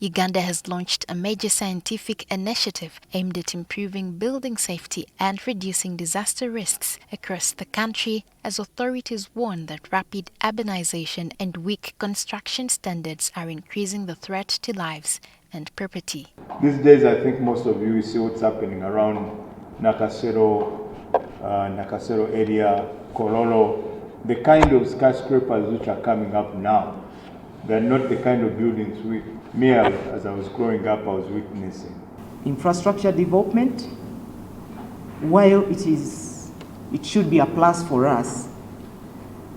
Uganda has launched a major scientific initiative aimed at improving building safety and reducing disaster risks across the country, as authorities warn that rapid urbanization and weak construction standards are increasing the threat to lives and property. These days, I think most of you see what's happening around Nakasero area, Kololo, the kind of skyscrapers which are coming up now. They're not the kind of buildings as I was growing up, I was witnessing. Infrastructure development, while it should be a plus for us,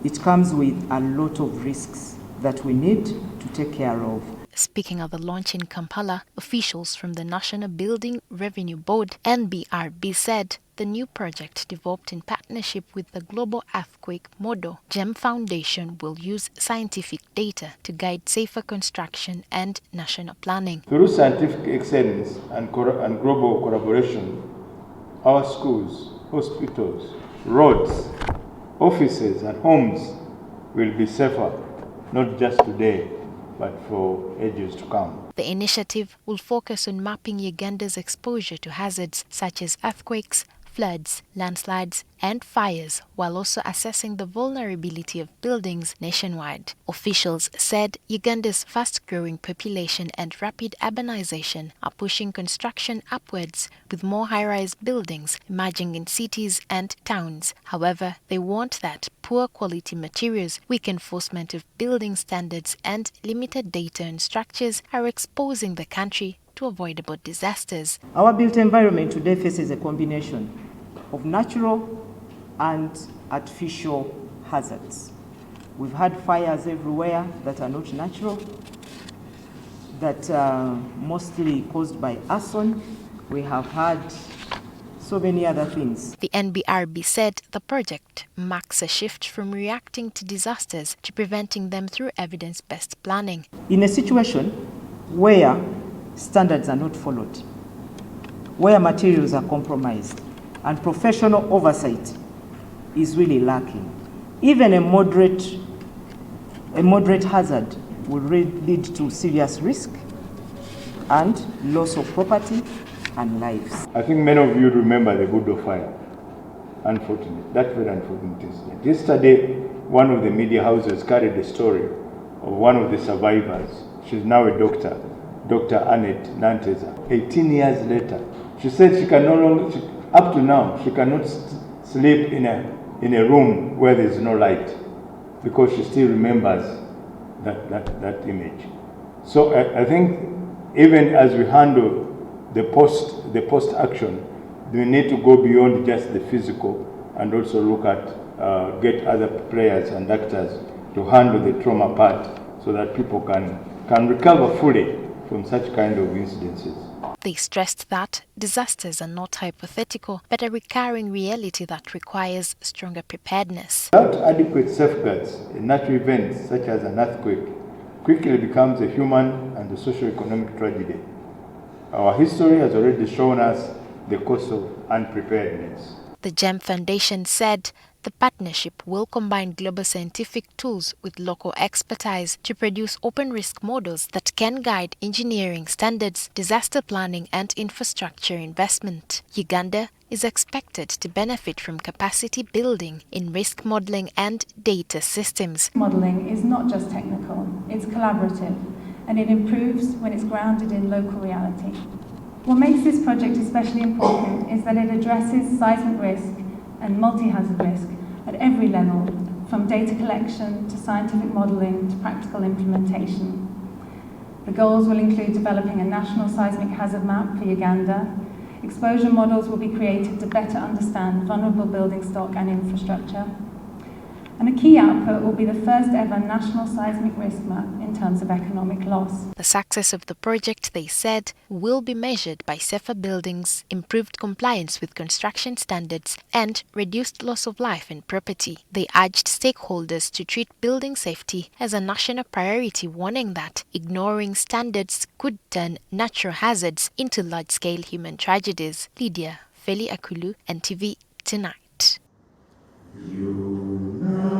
it comes with a lot of risks that we need to take care of. Speaking of the launch in Kampala, officials from the National Building Revenue Board (NBRB) said the new project, developed in partnership with the Global Earthquake Model GEM Foundation, will use scientific data to guide safer construction and national planning. Through scientific excellence and global collaboration, our schools, hospitals, roads, offices and homes will be safer, not just today, but for ages to come. The initiative will focus on mapping Uganda's exposure to hazards such as earthquakes, floods, landslides, and fires, while also assessing the vulnerability of buildings nationwide. Officials said Uganda's fast-growing population and rapid urbanization are pushing construction upwards, with more high-rise buildings emerging in cities and towns. However, they warned that poor quality materials, weak enforcement of building standards, and limited data on structures are exposing the country to avoidable disasters. Our built environment today faces a combination of natural and artificial hazards. We've had fires everywhere that are not natural, that are mostly caused by arson. We have had so many other things. The NBRB said the project marks a shift from reacting to disasters to preventing them through evidence-based planning. In a situation where standards are not followed, where materials are compromised, and professional oversight is really lacking, even a moderate hazard will lead to serious risk and loss of property and lives. I think many of you remember the Budo fire. That very unfortunate incident. Yesterday, one of the media houses carried a story of one of the survivors. She's now a doctor, Dr. Annette Nanteza. 18 years later, she said she can no longer, up to now, she cannot sleep in a room where there's no light, because she still remembers that image. So I think even as we handle the post action, we need to go beyond just the physical and also look at get other players and actors to handle the trauma part, so that people can recover fully from such kind of incidences. They stressed that disasters are not hypothetical, but a recurring reality that requires stronger preparedness. Without adequate safeguards, a natural event such as an earthquake quickly becomes a human and a socio-economic tragedy. Our history has already shown us the cost of unpreparedness. The GEM Foundation said the partnership will combine global scientific tools with local expertise to produce open risk models that can guide engineering standards, disaster planning, and infrastructure investment. Uganda is expected to benefit from capacity building in risk modeling and data systems. Modeling is not just technical, it's collaborative, and it improves when it's grounded in local reality. What makes this project especially important is that it addresses seismic risk and multi-hazard risk at every level, from data collection to scientific modelling to practical implementation. The goals will include developing a national seismic hazard map for Uganda. Exposure models will be created to better understand vulnerable building stock and infrastructure. And a key output will be the first ever national seismic risk map in terms of economic loss. The success of the project, they said, will be measured by safer buildings, improved compliance with construction standards, and reduced loss of life and property. They urged stakeholders to treat building safety as a national priority, warning that ignoring standards could turn natural hazards into large-scale human tragedies. Lydia Feli Akulu, NTV Tonight. United